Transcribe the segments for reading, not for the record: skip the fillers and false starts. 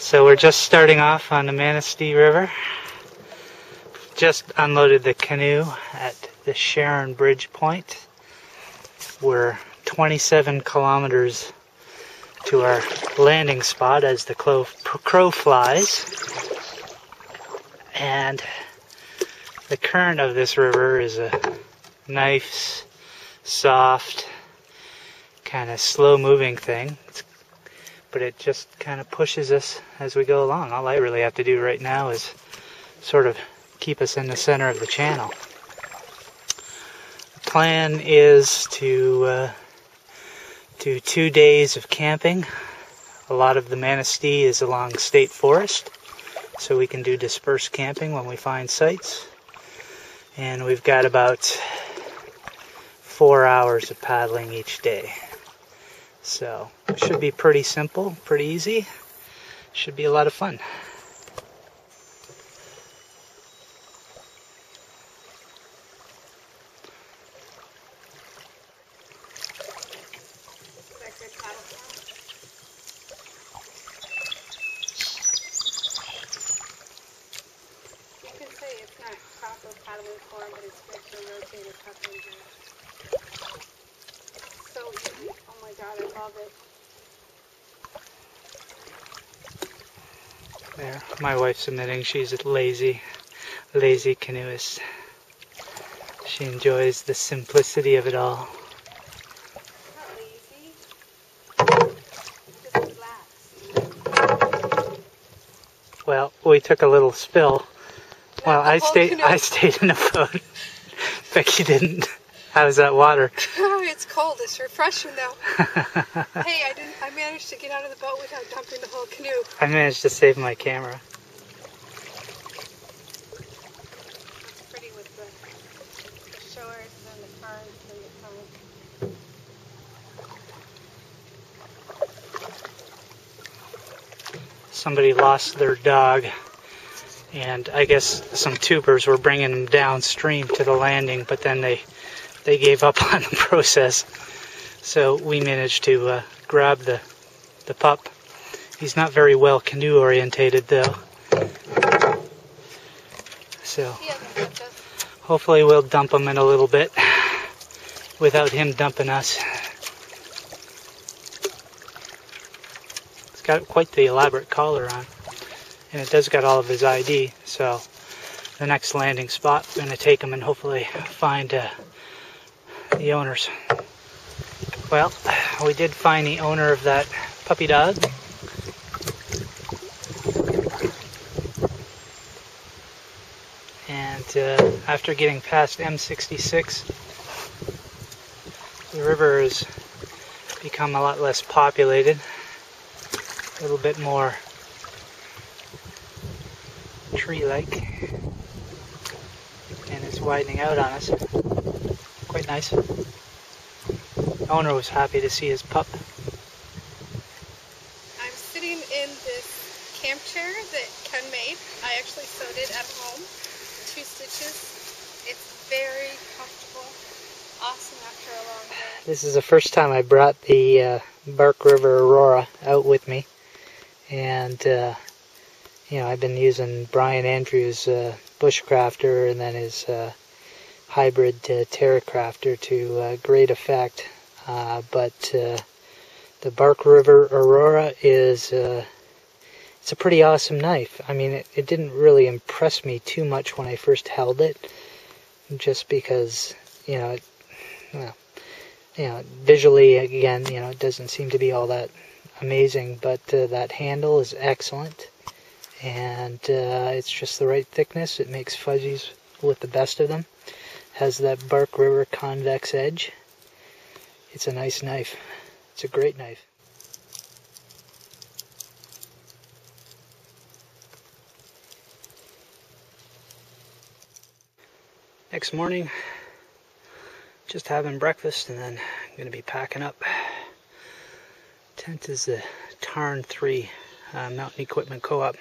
So we're just starting off on the Manistee River. Just unloaded the canoe at the Sharon Bridge Point. We're 27 kilometers to our landing spot as the crow flies. And the current of this river is a nice, soft, kind of slow-moving thing. But it just kind of pushes us as we go along. All I really have to do right now is sort of keep us in the center of the channel. The plan is to do 2 days of camping. A lot of the Manistee is along state forest, so we can do dispersed camping when we find sites. And we've got about 4 hours of paddling each day. So it should be pretty simple, pretty easy. Should be a lot of fun. You can say it's not proper paddling form, but it's good for rotating cupping. So easy. Oh my god, I love it. There, my wife's admitting she's a lazy canoeist. She enjoys the simplicity of it all. Not lazy. Just relaxed. Well, we took a little spill. Well, I stayed in the boat. Becky didn't. How was that water? It's cold. It's refreshing though. Hey, I managed to get out of the boat without dumping the whole canoe. I managed to save my camera. It's pretty with the shores and the currents and the sun. Somebody lost their dog, and I guess some tubers were bringing them downstream to the landing, but then they gave up on the process. So we managed to grab the pup. He's not very well canoe orientated though. So hopefully we'll dump him in a little bit without him dumping us. It's got quite the elaborate collar on. And it does got all of his ID. So the next landing spot, we're going to take him and hopefully find the owners. Well, we did find the owner of that puppy dog. And after getting past M66, the river has become a lot less populated, a little bit more tree-like, and it's widening out on us. Quite nice. The owner was happy to see his pup. I'm sitting in this camp chair that Ken made. I actually sewed it at home. 2 stitches. It's very comfortable. Awesome after a long day. This is the first time I brought the Bark River Aurora out with me. And, you know, I've been using Brian Andrews' Bushcrafter and then his hybrid Terracrafter to great effect. But the Bark River Aurora is it's a pretty awesome knife. I mean, it didn't really impress me too much when I first held it, just because, you know, visually, again, you know, it doesn't seem to be all that amazing, but that handle is excellent, and it's just the right thickness. It makes fuzzies with the best of them. Has that Bark River convex edge. It's a nice knife. It's a great knife. Next morning, just having breakfast, and then I'm going to be packing up. Tent is the Tarn 3 Mountain Equipment Co-op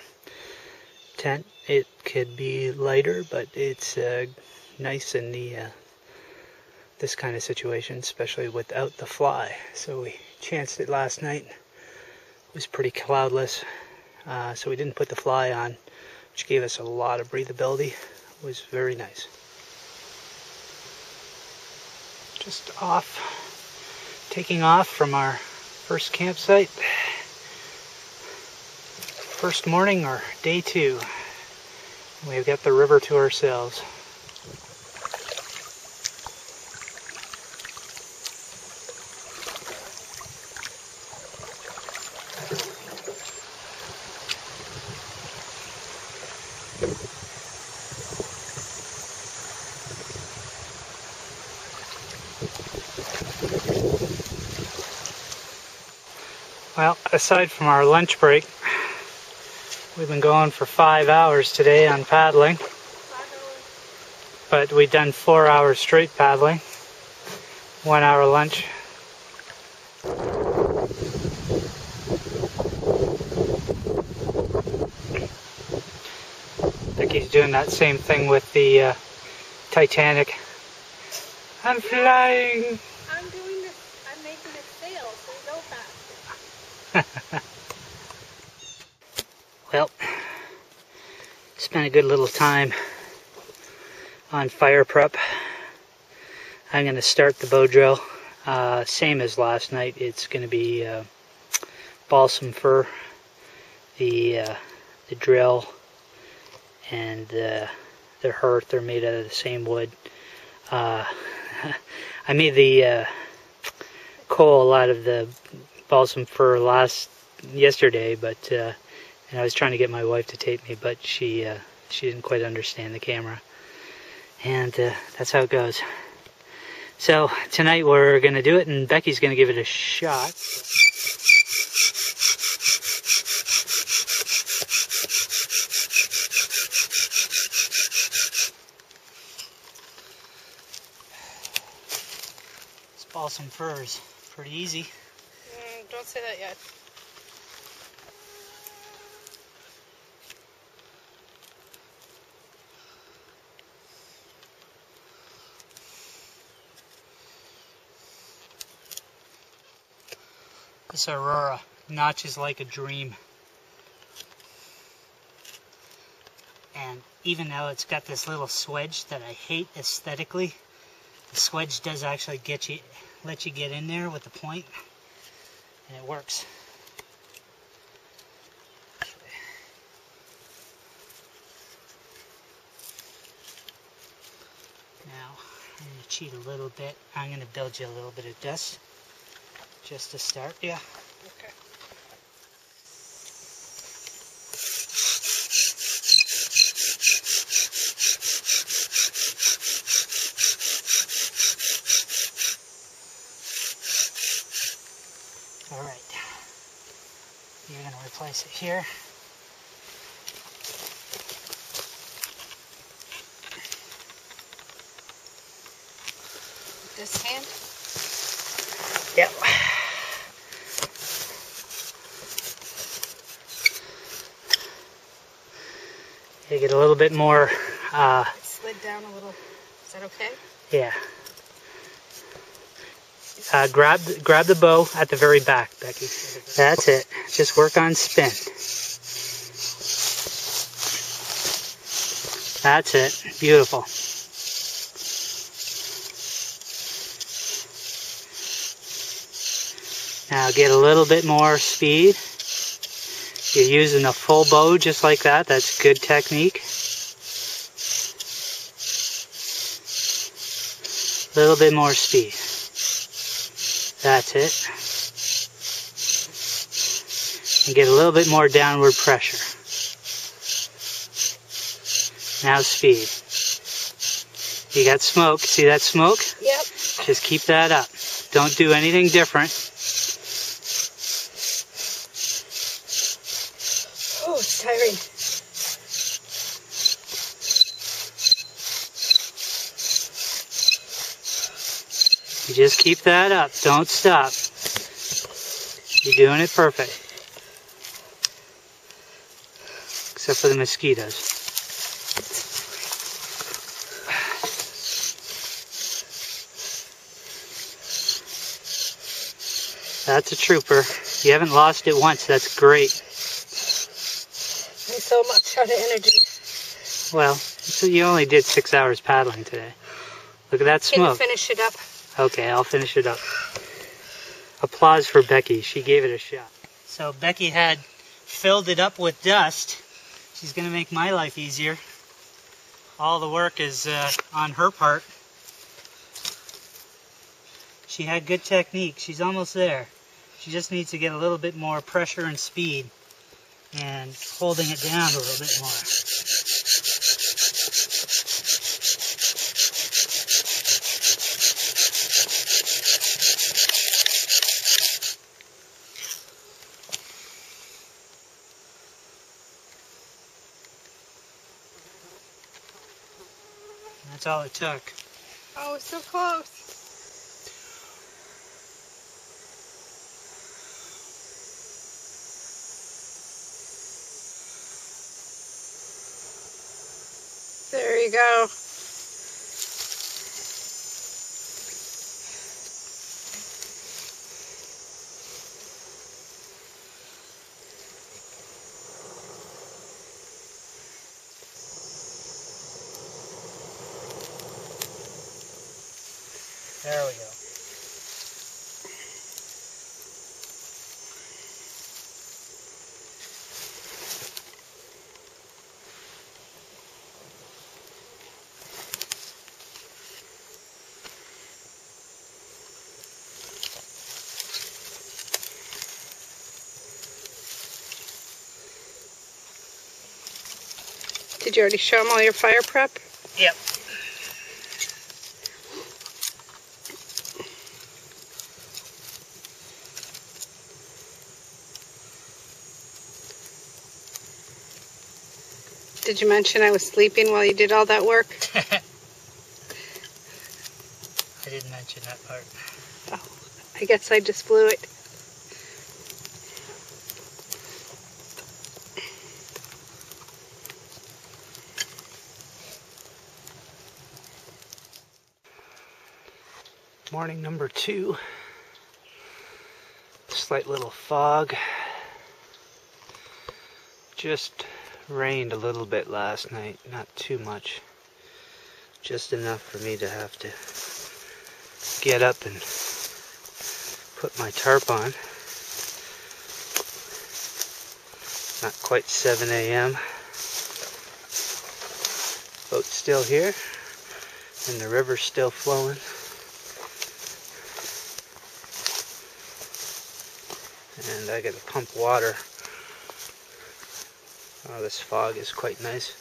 tent. It could be lighter, but it's nice in the this kind of situation, especially without the fly. So we chanced it last night. It was pretty cloudless. so we didn't put the fly on, which gave us a lot of breathability. It was very nice. Just taking off from our first campsite. First morning, or day 2. We've got the river to ourselves. Well, aside from our lunch break, we've been going for 5 hours today on paddling. 5 hours. But we've done 4 hours straight paddling. 1 hour lunch. Becky's doing that same thing with the Titanic. I'm flying! I'm doing this. I'm making it sail so we go fast. Well, spent a good little time on fire prep. I'm going to start the bow drill. Same as last night. It's going to be balsam fir, the drill, and the hearth. They're made out of the same wood. I made the coal out of the balsam fir yesterday, but and I was trying to get my wife to tape me, but she didn't quite understand the camera, and that's how it goes. So tonight we're gonna do it, and Becky's gonna give it a shot. This balsam fir is pretty easy. Don't say that yet. This Aurora notches like a dream. And even though it's got this little swedge that I hate aesthetically, the swedge does actually let you get in there with the point, and it works. Now, I'm going to cheat a little bit. I'm going to build you a little bit of dust, just to start. Yeah. Okay. All right. You're going to replace it here. This hand? Yep. You get a little bit more. It slid down a little. Is that okay? Yeah. Grab the bow at the very back, Becky. That's it. Just work on spin. That's it. Beautiful. Now get a little bit more speed. You're using a full bow just like that. That's good technique. A little bit more speed. That's it. And get a little bit more downward pressure. Now speed. You got smoke. See that smoke? Yep. Just keep that up. Don't do anything different. Oh, it's tiring. You just keep that up. Don't stop. You're doing it perfect. Except for the mosquitoes. That's a trooper. You haven't lost it once. That's great. so much out of energy. Well, so you only did 6 hours paddling today. Look at that Can you smoke. finish it up? Okay, I'll finish it up. Applause for Becky. She gave it a shot. So Becky had filled it up with dust. She's going to make my life easier. All the work is on her part. She had good technique. She's almost there. She just needs to get a little bit more pressure and speed and holding it down a little bit more. That's all it took. Oh, so close. There you go. There we go. Did you already show them all your fire prep? Yep. Did you mention I was sleeping while you did all that work? I didn't mention that part. Oh, I guess I just blew it. Morning number 2. Slight little fog. Just rained a little bit last night, not too much. Just enough for me to have to get up and put my tarp on. Not quite 7 a.m. Boat's still here, and the river's still flowing. And I gotta pump water. Oh, this fog is quite nice.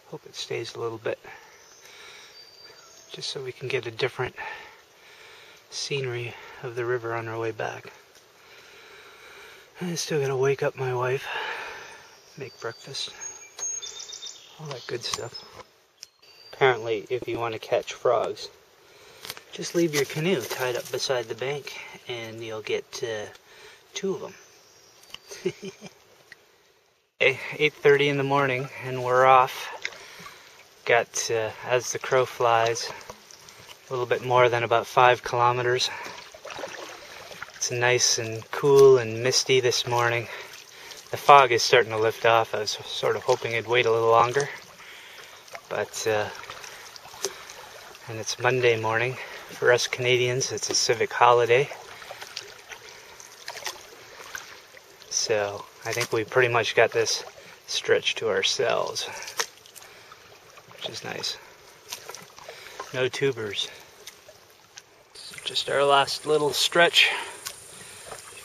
Hope it stays a little bit, just so we can get a different scenery of the river on our way back. I still gotta wake up my wife, make breakfast, all that good stuff. Apparently, if you want to catch frogs, just leave your canoe tied up beside the bank and you'll get 2 of them. Okay, 8:30 in the morning and we're off. Got, as the crow flies, a little bit more than about 5 kilometers. It's nice and cool and misty this morning. The fog is starting to lift off. I was sort of hoping it'd wait a little longer. But, and it's Monday morning. For us Canadians, it's a civic holiday. So, I think we pretty much got this stretch to ourselves. Which is nice. No tubers. Just our last little stretch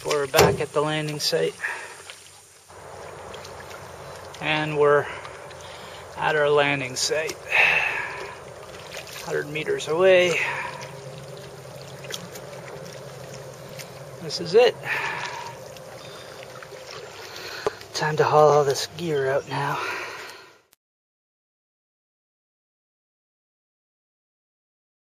before we're back at the landing site. And we're at our landing site. 100 meters away. This is it. Time to haul all this gear out now.